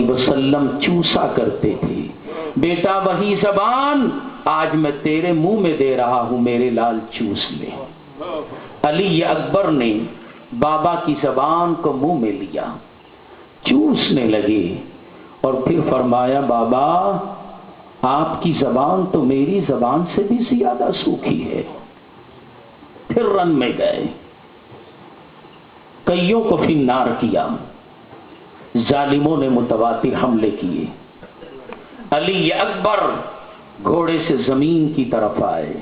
علیہ وسلم چوسا کرتے تھے، بیٹا وہی زبان آج میں تیرے منہ میں دے رہا ہوں، میرے لال چوس لے۔ علی اکبر نے بابا کی زبان کو منہ میں لیا، چوسنے لگے اور پھر فرمایا بابا آپ کی زبان تو میری زبان سے بھی زیادہ سوکھی ہے۔ پھر رن میں گئے، کئیوں کو فی النار کیا، ظالموں نے متواتر حملے کیے۔ علی اکبر گھوڑے سے زمین کی طرف آئے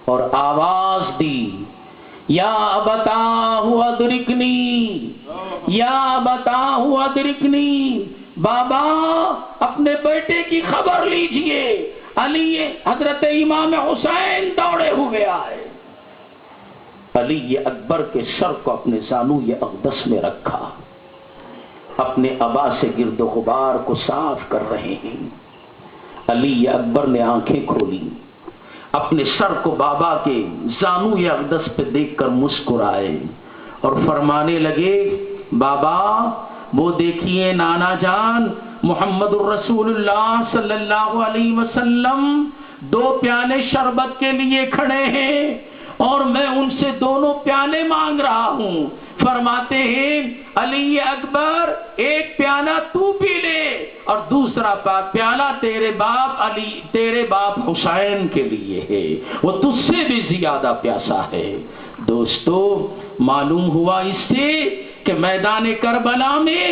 اور آواز دی، یا ابتاہ ادرکنی، یا ابتاہ ادرکنی، بابا اپنے بیٹے کی خبر لیجئے۔ علی حضرت امام حسین دوڑے ہوئے آئے، علی اکبر کے سر کو اپنے زانو اقدس میں رکھا، اپنے ابا سے گرد و غبار کو صاف کر رہے ہیں۔ علی اکبر نے آنکھیں کھولی، اپنے سر کو بابا کے زانو اقدس پہ دیکھ کر مسکرائے اور فرمانے لگے، بابا وہ دیکھیے نانا جان محمد الرسول اللہ صلی اللہ علیہ وسلم 2 پیالے شربت کے لیے کھڑے ہیں اور میں ان سے دونوں پیالے مانگ رہا ہوں۔ فرماتے ہیں علی اکبر ایک پیالہ تو پی لے اور دوسرا پیالہ تیرے باپ حسین کے لیے ہے، وہ تجھ سے بھی زیادہ پیاسا ہے۔ دوستو معلوم ہوا اس سے کہ میدان کربلا میں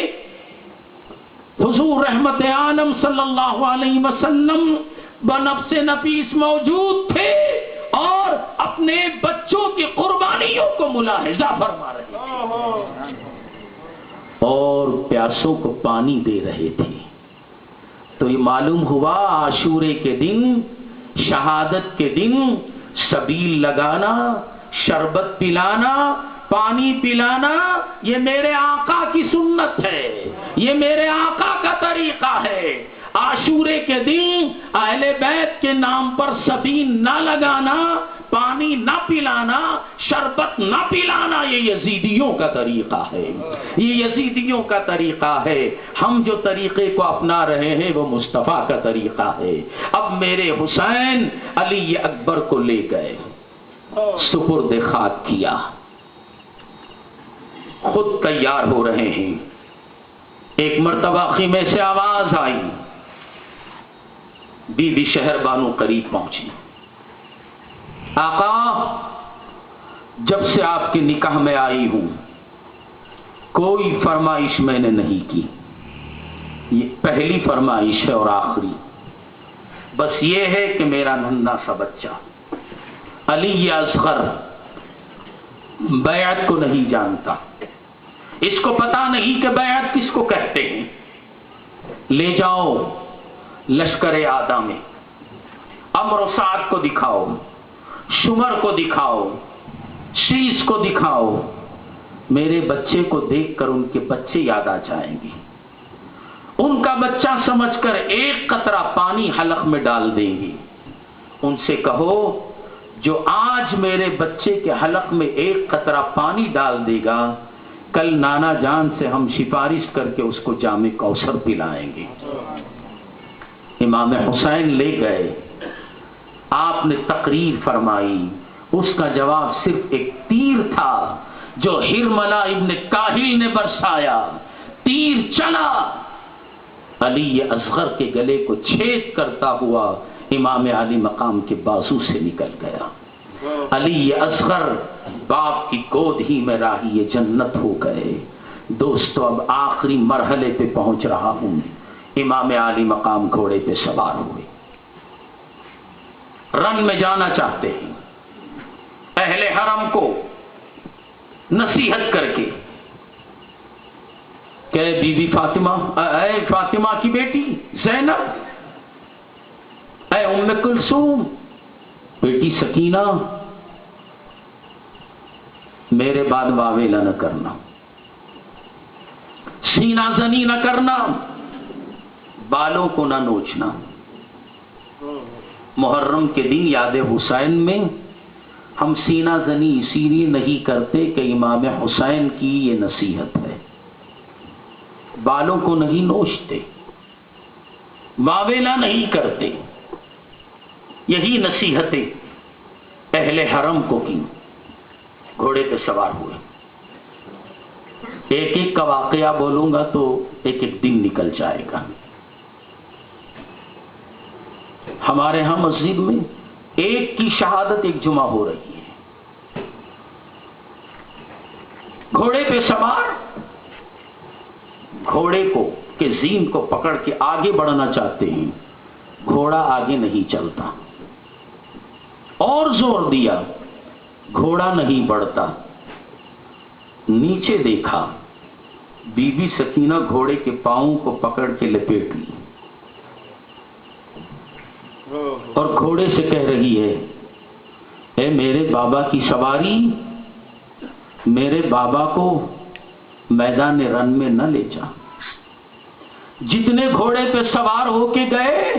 حضور رحمت عالم صلی اللہ علیہ وسلم بنفس نفیس موجود تھے اور اپنے بچوں کی قربانیوں کو ملاحظہ فرما رہے تھے اور پیاسوں کو پانی دے رہے تھے۔ تو یہ معلوم ہوا عاشورے کے دن، شہادت کے دن سبیل لگانا، شربت پلانا، پانی پلانا، یہ میرے آقا کی سنت ہے، یہ میرے آقا کا طریقہ ہے۔ عاشورے کے دن اہل بیت کے نام پر سبیل نہ لگانا، پانی نہ پلانا، شربت نہ پلانا، یہ یزیدیوں کا طریقہ ہے، یہ یزیدیوں کا طریقہ ہے۔ ہم جو طریقے کو اپنا رہے ہیں وہ مصطفیٰ کا طریقہ ہے۔ اب میرے حسین علی اکبر کو لے گئے، سپرد خاک کیا، خود تیار ہو رہے ہیں۔ ایک مرتبہ خیمے سے آواز آئی، بی بی شہر بانو قریب پہنچی، آقا جب سے آپ کے نکاح میں آئی ہوں کوئی فرمائش میں نے نہیں کی، یہ پہلی فرمائش ہے اور آخری، بس یہ ہے کہ میرا ننھا سا بچہ علی اصغر بیعت کو نہیں جانتا، اس کو پتا نہیں کہ بیعت کس کو کہتے ہیں، لے جاؤ لشکر آدھا میں، عمرو و سعد کو دکھاؤ، شمر کو دکھاؤ، شیس کو دکھاؤ، میرے بچے کو دیکھ کر ان کے بچے یاد آ جائیں گے، ان کا بچہ سمجھ کر ایک قطرہ پانی حلق میں ڈال دیں گے، ان سے کہو جو آج میرے بچے کے حلق میں ایک قطرہ پانی ڈال دے گا کل نانا جان سے ہم سفارش کر کے اس کو جام کوثر پلائیں گے۔ امام حسین لے گئے، آپ نے تقریر فرمائی، اس کا جواب صرف ایک تیر تھا جو ہرملا ابن کاہل نے برسایا، تیر چلا علی اصغر کے گلے کو چھید کرتا ہوا امام علی مقام کے بازو سے نکل گیا۔ علی اصغر باپ کی گود ہی میں راہی جنت ہو گئے۔ دوستو اب آخری مرحلے پہ پہنچ رہا ہوں، امام علی مقام گھوڑے پہ سوار ہوئے، رن میں جانا چاہتے ہیں، اہل حرم کو نصیحت کر کے کہ بی بی فاطمہ، اے فاطمہ کی بیٹی زینب، اے ام کلثوم، بیٹی سکینہ، میرے بعد واویلا نہ کرنا، سینہ زنی نہ کرنا، بالوں کو نہ نوچنا۔ محرم کے دن یاد حسین میں ہم سینہ زنی اسی لیے نہیں کرتے کہ امام حسین کی یہ نصیحت ہے، بالوں کو نہیں نوچتے، واویلا نہیں کرتے. یہی نصیحتیں اہل حرم کو کی. گھوڑے پہ سوار ہوئے. ایک ایک کا واقعہ بولوں گا تو ایک ایک دن نکل جائے گا. ہمارے ہاں مسجد میں ایک کی شہادت ایک جمعہ ہو رہی ہے. گھوڑے پہ سوار گھوڑے کو کے زین کو پکڑ کے آگے بڑھنا چاہتے ہیں. گھوڑا آگے نہیں چلتا. اور زور دیا، گھوڑا نہیں بڑھتا. نیچے دیکھا، بی بی سکینہ گھوڑے کے پاؤں کو پکڑ کے لپیٹ لی اور گھوڑے سے کہہ رہی ہے، اے میرے بابا کی سواری، میرے بابا کو میدان رن میں نہ لے جا. جتنے گھوڑے پہ سوار ہو کے گئے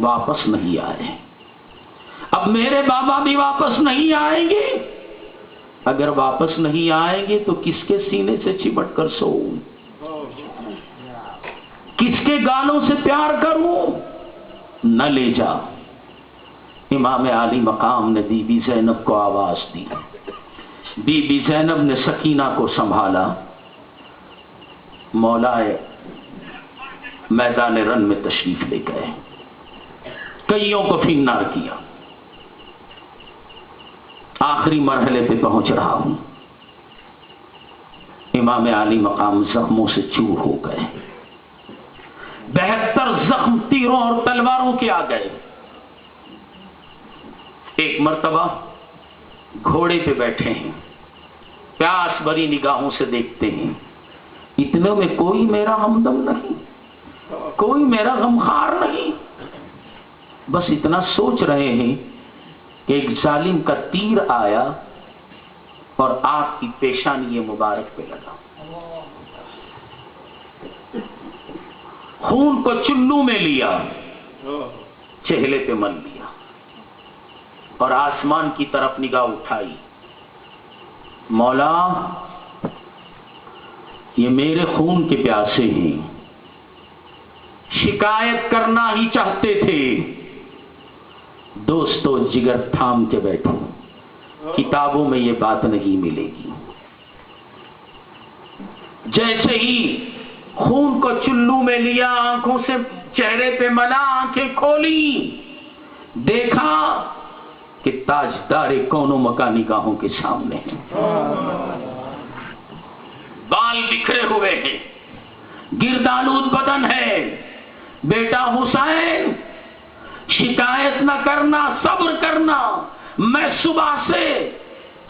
واپس نہیں آئے. اب میرے بابا بھی واپس نہیں آئیں گے. اگر واپس نہیں آئیں گے تو کس کے سینے سے چپٹ کر سوؤں؟ کس کے گالوں سے پیار کروں؟ نہ لے جا. امام عالی مقام نے بی بی زینب کو آواز دی. بی بی زینب نے سکینہ کو سنبھالا. مولائے میدان رن میں تشریف لے گئے. کئیوں کو فنار کیا. آخری مرحلے پہ پہنچ رہا ہوں. امام عالی مقام زخموں سے چور ہو گئے. 72 زخم تیروں اور تلواروں کے آ گئے. ایک مرتبہ گھوڑے پہ بیٹھے ہیں، پیاس بھری نگاہوں سے دیکھتے ہیں. اتنے میں کوئی میرا ہمدم نہیں، کوئی میرا غمخوار نہیں. بس اتنا سوچ رہے ہیں کہ ایک ظالم کا تیر آیا اور آپ کی پیشانی مبارک پہ لگا. خون کو چلو میں لیا، چہلے پہ مل لیا اور آسمان کی طرف نگاہ اٹھائی. مولا، یہ میرے خون کے پیاسے ہیں، شکایت کرنا ہی چاہتے تھے. دوستو جگر تھام کے بیٹھو، کتابوں میں یہ بات نہیں ملے گی. جیسے ہی خون کو چلو میں لیا، آنکھوں سے چہرے پہ ملا، آنکھیں کھولی، دیکھا کہ تاجدار کون و مکان نگاہوں کے سامنے ہیں. بال بکھرے ہوئے ہیں، گردآلود بدن ہے. بیٹا حسین، شکایت نہ کرنا، صبر کرنا. میں صبح سے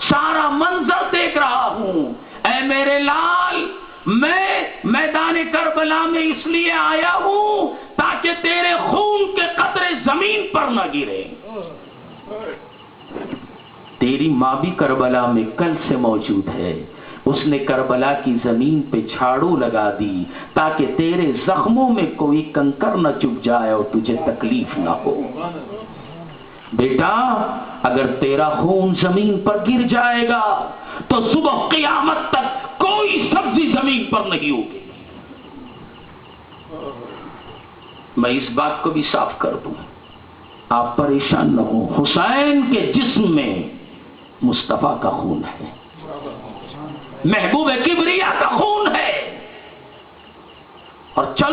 سارا منظر دیکھ رہا ہوں. اے میرے لال، میں میدان کربلا میں اس لیے آیا ہوں تاکہ تیرے خون کے قطرے زمین پر نہ گرے. تیری ماں بھی کربلا میں کل سے موجود ہے. اس نے کربلا کی زمین پہ جھاڑو لگا دی تاکہ تیرے زخموں میں کوئی کنکر نہ چپ جائے اور تجھے تکلیف نہ ہو. بیٹا، اگر تیرا خون زمین پر گر جائے گا تو صبح قیامت تک کوئی سبزی زمین پر نہیں ہوگی. میں اس بات کو بھی صاف کر دوں، آپ پریشان نہ ہو. حسین کے جسم میں مصطفیٰ کا خون ہے، محبوب کبریا کا خون ہے. اور چل